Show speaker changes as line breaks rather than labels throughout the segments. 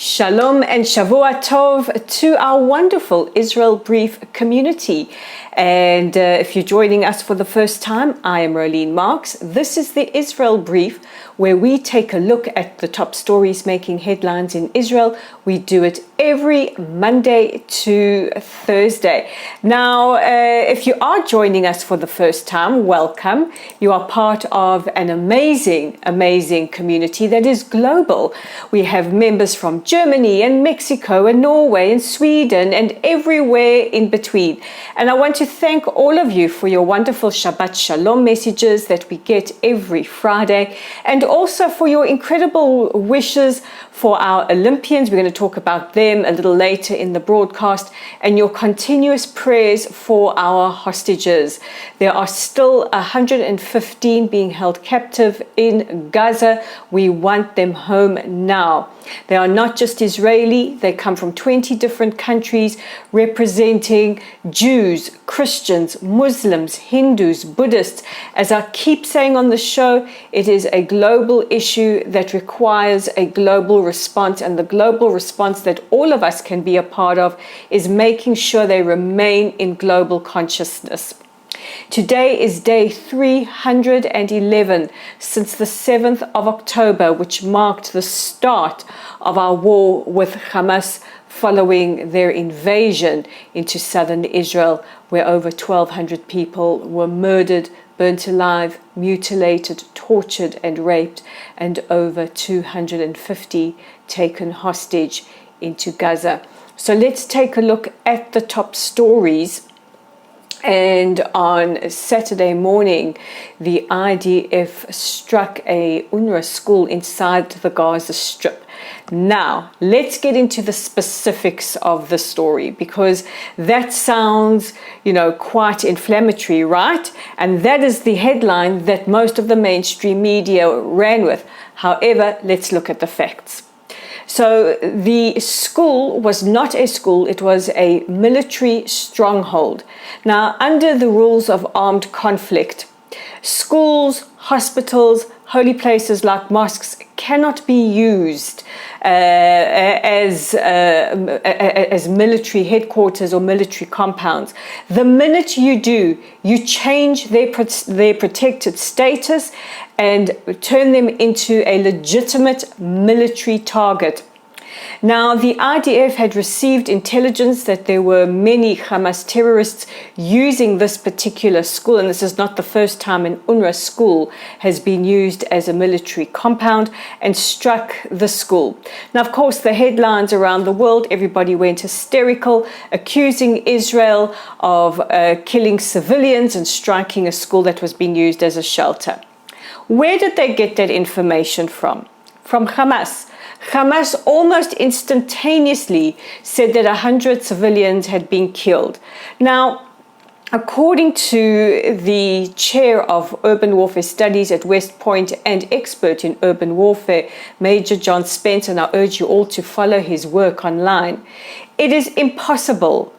Shalom and Shavua Tov to our wonderful Israel Brief community. And if you're joining us for the first time, I am Rolene Marks. This is the Israel Brief, where we take a look at the top stories making headlines in Israel. We do it every Monday to Thursday. Now, if you are joining us for the first time, welcome. You are part of an amazing community that is global. We have members from Germany and Mexico and Norway and Sweden and everywhere in between. And I want to thank all of you for your wonderful Shabbat Shalom messages that we get every Friday, and also for your incredible wishes for our Olympians. We're going to talk about them a little later in the broadcast, and your continuous prayers for our hostages. There are still 115 being held captive in Gaza. We want them home now. They are not just Israeli, they come from 20 different countries representing Jews, Christians, Muslims, Hindus, Buddhists. As I keep saying on the show, it is a global issue that requires a global response, and the global response that all of us can be a part of is making sure they remain in global consciousness. Today is day 311 since the 7th of October, which marked the start of our war with Hamas following their invasion into southern Israel, where over 1,200 people were murdered, burnt alive, mutilated, tortured and raped, and over 250 taken hostage into Gaza. So let's take a look at the top stories. And on Saturday morning, the IDF struck a UNRWA school inside the Gaza Strip. Now, let's get into the specifics of the story, because that sounds, quite inflammatory, right? And that is the headline that most of the mainstream media ran with. However, let's look at the facts. So the school was not a school, it was a military stronghold. Now, under the rules of armed conflict, schools, hospitals, holy places like mosques cannot be used as military headquarters or military compounds. The minute you do, you change their protected status and turn them into a legitimate military target. Now, the IDF had received intelligence that there were many Hamas terrorists using this particular school, and this is not the first time an UNRWA school has been used as a military compound, and struck the school. Now, of course, the headlines around the world, everybody went hysterical, accusing Israel of killing civilians and striking a school that was being used as a shelter. Where did they get that information from? From Hamas. Hamas almost instantaneously said that 100 civilians had been killed. Now, according to the chair of urban warfare studies at West Point and expert in urban warfare, Major John Spence, and I urge you all to follow his work online, it is impossible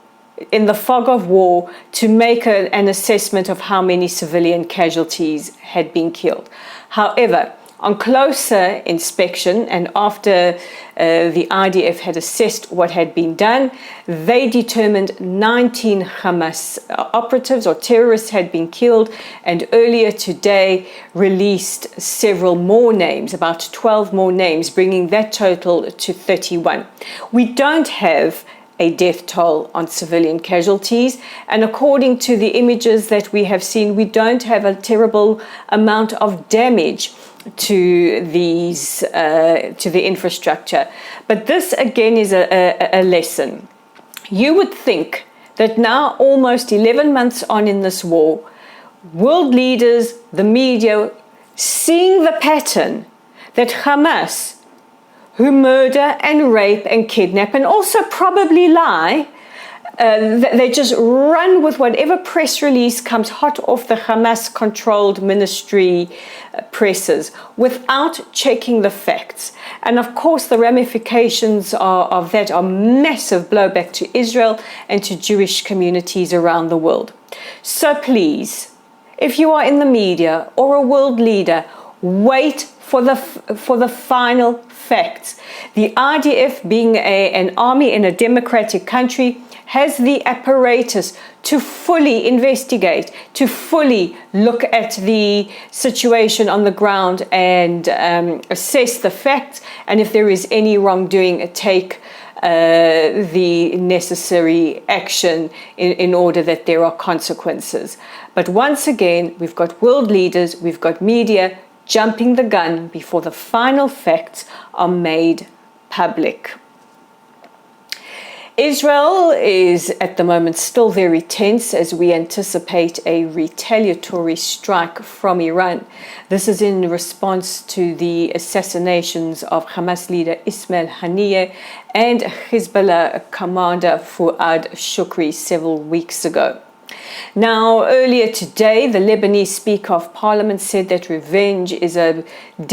in the fog of war to make an assessment of how many civilian casualties had been killed. However, on closer inspection, and after the IDF had assessed what had been done, they determined 19 Hamas operatives or terrorists had been killed, and earlier today released several more names, about 12 more names, bringing that total to 31. We don't have a death toll on civilian casualties, and according to the images that we have seen, we don't have a terrible amount of damage to the infrastructure. But this again is a lesson. You would think that now, almost 11 months on in this war, world leaders, the media, seeing the pattern that Hamas, who murder and rape and kidnap and also probably lie, they just run with whatever press release comes hot off the Hamas-controlled ministry presses without checking the facts. And of course, the ramifications of that are massive blowback to Israel and to Jewish communities around the world. So please, if you are in the media or a world leader, wait for the final facts. The IDF, being an army in a democratic country, has the apparatus to fully investigate, to fully look at the situation on the ground and assess the facts, and if there is any wrongdoing, take the necessary action in order that there are consequences. But once again, we've got world leaders, we've got media jumping the gun before the final facts are made public. Israel is at the moment still very tense as we anticipate a retaliatory strike from Iran. This is in response to the assassinations of Hamas leader Ismail Haniyeh and Hezbollah commander Fuad Shukri several weeks ago. Now, earlier today, the Lebanese Speaker of Parliament said that revenge is a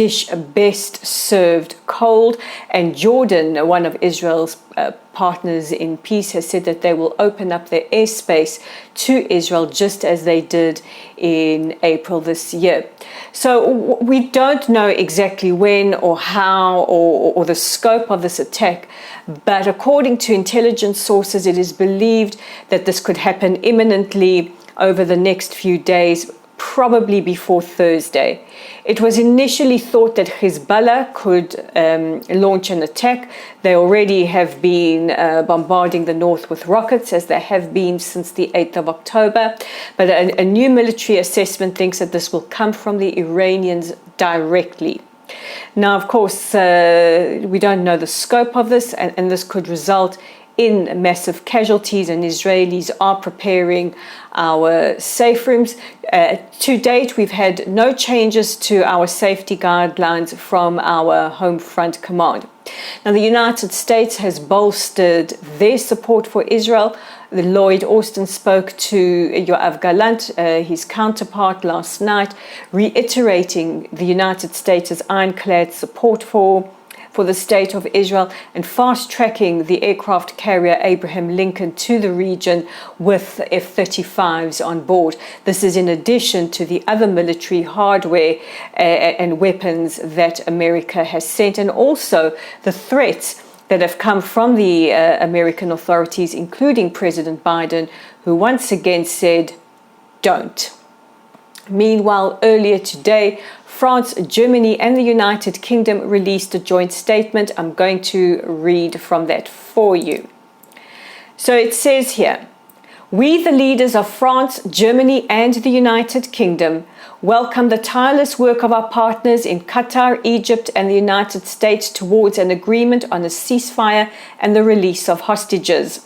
dish best served cold, and Jordan, one of Israel's partners in peace, has said that they will open up their airspace to Israel just as they did in April this year. So we don't know exactly when or how or the scope of this attack, but according to intelligence sources, it is believed that this could happen imminently over the next few days, probably before Thursday. It was initially thought that Hezbollah could launch an attack. They already have been bombarding the north with rockets, as they have been since the 8th of October. But a new military assessment thinks that this will come from the Iranians directly. Now, of course, we don't know the scope of this, and this could result in massive casualties, and Israelis are preparing our safe rooms. To date, we've had no changes to our safety guidelines from our home front command. Now, the United States has bolstered their support for Israel. Lloyd Austin spoke to Yoav Gallant, his counterpart, last night, reiterating the United States' ironclad support for the state of Israel and fast-tracking the aircraft carrier Abraham Lincoln to the region with F-35s on board. This is in addition to the other military hardware and weapons that America has sent, and also the threats that have come from the American authorities, including President Biden, who once again said, don't. Meanwhile, earlier today, France, Germany, and the United Kingdom released a joint statement. I'm going to read from that for you. So it says here, we, the leaders of France, Germany, and the United Kingdom, welcome the tireless work of our partners in Qatar, Egypt, and the United States towards an agreement on a ceasefire and the release of hostages.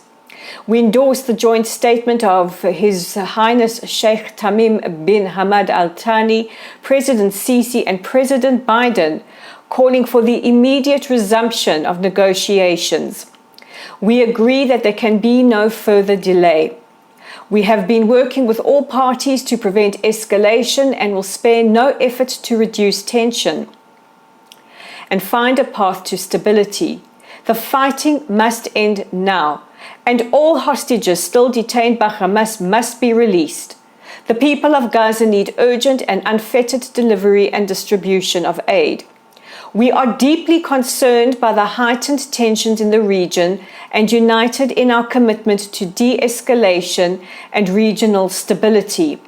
We endorse the joint statement of His Highness Sheikh Tamim bin Hamad Al Thani, President Sisi, and President Biden, calling for the immediate resumption of negotiations. We agree that there can be no further delay. We have been working with all parties to prevent escalation and will spare no effort to reduce tension and find a path to stability. The fighting must end now, and all hostages still detained by Hamas must be released. The people of Gaza need urgent and unfettered delivery and distribution of aid. We are deeply concerned by the heightened tensions in the region and united in our commitment to de-escalation and regional stability.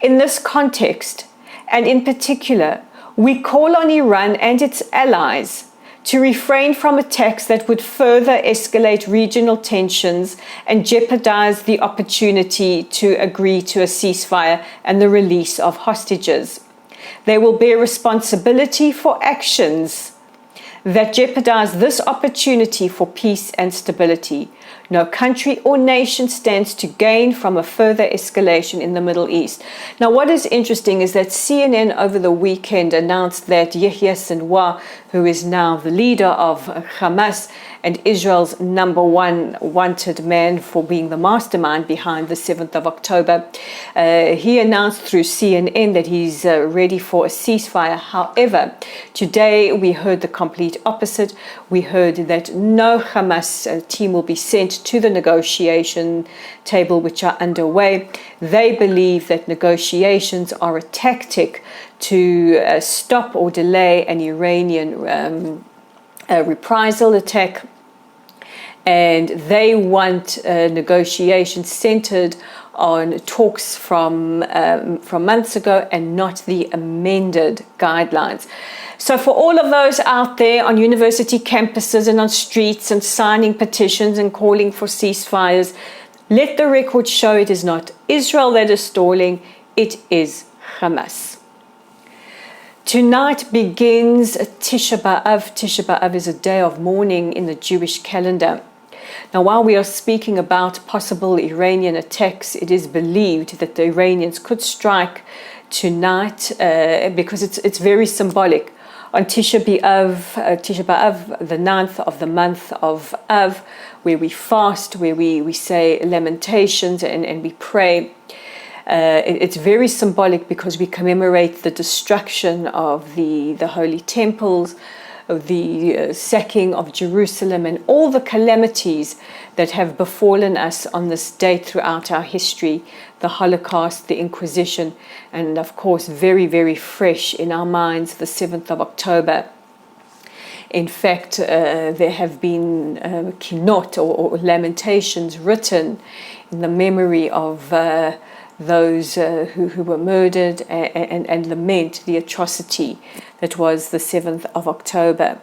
In this context, and in particular, we call on Iran and its allies to refrain from attacks that would further escalate regional tensions and jeopardize the opportunity to agree to a ceasefire and the release of hostages. They will bear responsibility for actions that jeopardize this opportunity for peace and stability. No country or nation stands to gain from a further escalation in the Middle East. Now, what is interesting is that CNN over the weekend announced that Yahya Sinwar, who is now the leader of Hamas and Israel's number one wanted man for being the mastermind behind the 7th of October, he announced through CNN that he's ready for a ceasefire. However, today we heard the complete opposite. We heard that no Hamas team will be sent to the negotiation table which are underway. They believe that negotiations are a tactic to stop or delay an Iranian a reprisal attack, and they want negotiations centered on talks from months ago and not the amended guidelines. So for all of those out there on university campuses and on streets and signing petitions and calling for ceasefires, let the record show it is not Israel that is stalling, it is Hamas. Tonight begins Tisha B'Av. Tisha B'Av is a day of mourning in the Jewish calendar. Now, while we are speaking about possible Iranian attacks, it is believed that the Iranians could strike tonight because it's very symbolic. On Tisha B'Av, the 9th of the month of Av, where we fast, where we say lamentations and we pray, it's very symbolic because we commemorate the destruction of the holy temples, of the sacking of Jerusalem, and all the calamities that have befallen us on this date throughout our history, the Holocaust, the Inquisition, and of course very, very fresh in our minds, the 7th of October. In fact, there have been kinot or lamentations written in the memory of those who were murdered and lament the atrocity that was the 7th of October.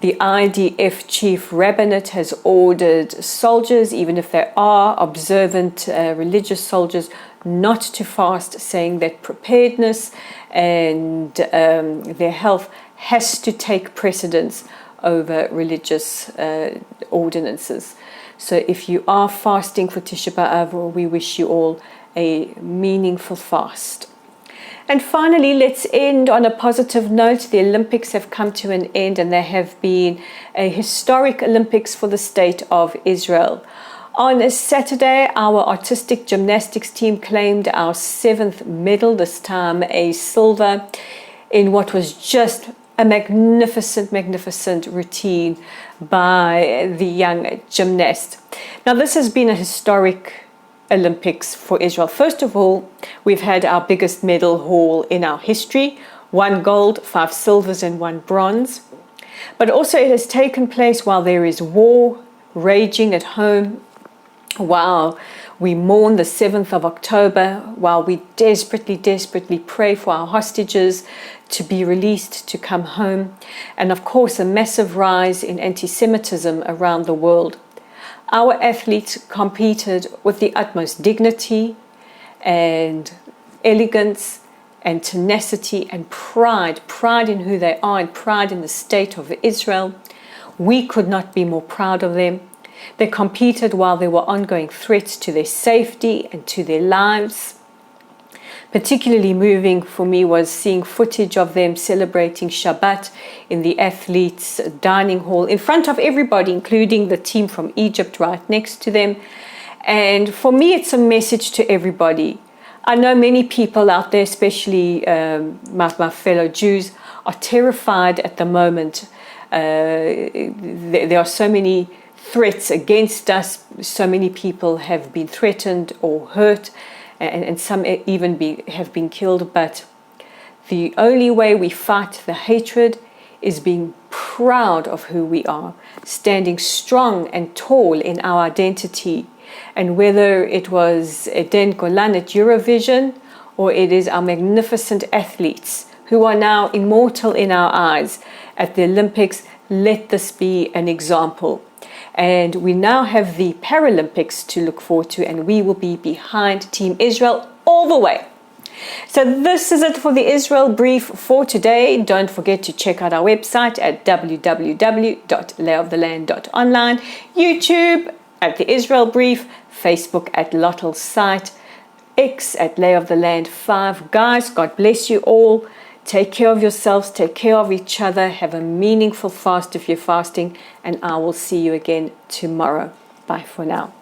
The IDF chief rabbinate has ordered soldiers, even if they are observant religious soldiers, not to fast, saying that preparedness and their health has to take precedence over religious ordinances. So if you are fasting for Tisha B'Av, we wish you all a meaningful fast. And finally, let's end on a positive note. The Olympics have come to an end, and there have been a historic Olympics for the state of Israel. On Saturday, our artistic gymnastics team claimed our 7th medal, this time a silver, in what was just a magnificent routine by the young gymnast. Now, this has been a historic Olympics for Israel. First of all, we've had our biggest medal haul in our history, 1 gold, 5 silvers and 1 bronze. But also it has taken place while there is war raging at home, while we mourn the 7th of October, while we desperately pray for our hostages to be released, to come home, and of course a massive rise in anti-Semitism around the world. Our athletes competed with the utmost dignity and elegance and tenacity and pride in who they are and pride in the state of Israel. We could not be more proud of them. They competed while there were ongoing threats to their safety and to their lives. Particularly moving for me was seeing footage of them celebrating Shabbat in the athletes' dining hall in front of everybody, including the team from Egypt right next to them. And for me, it's a message to everybody. I know many people out there, especially my fellow Jews, are terrified at the moment. There are so many threats against us. So many people have been threatened or hurt, and some even have been killed. But the only way we fight the hatred is being proud of who we are, standing strong and tall in our identity. And whether it was Eden Golan at Eurovision, or it is our magnificent athletes who are now immortal in our eyes at the Olympics, let this be an example. And we now have the Paralympics to look forward to, and we will be behind Team Israel all the way. So this is it for the Israel Brief for today. Don't forget to check out our website at www.layoftheland.online, YouTube at the Israel Brief, Facebook at Lottel's site, X at Lay of the Land 5. Guys, God bless you all. Take care of yourselves, take care of each other, have a meaningful fast if you're fasting, and I will see you again tomorrow. Bye for now.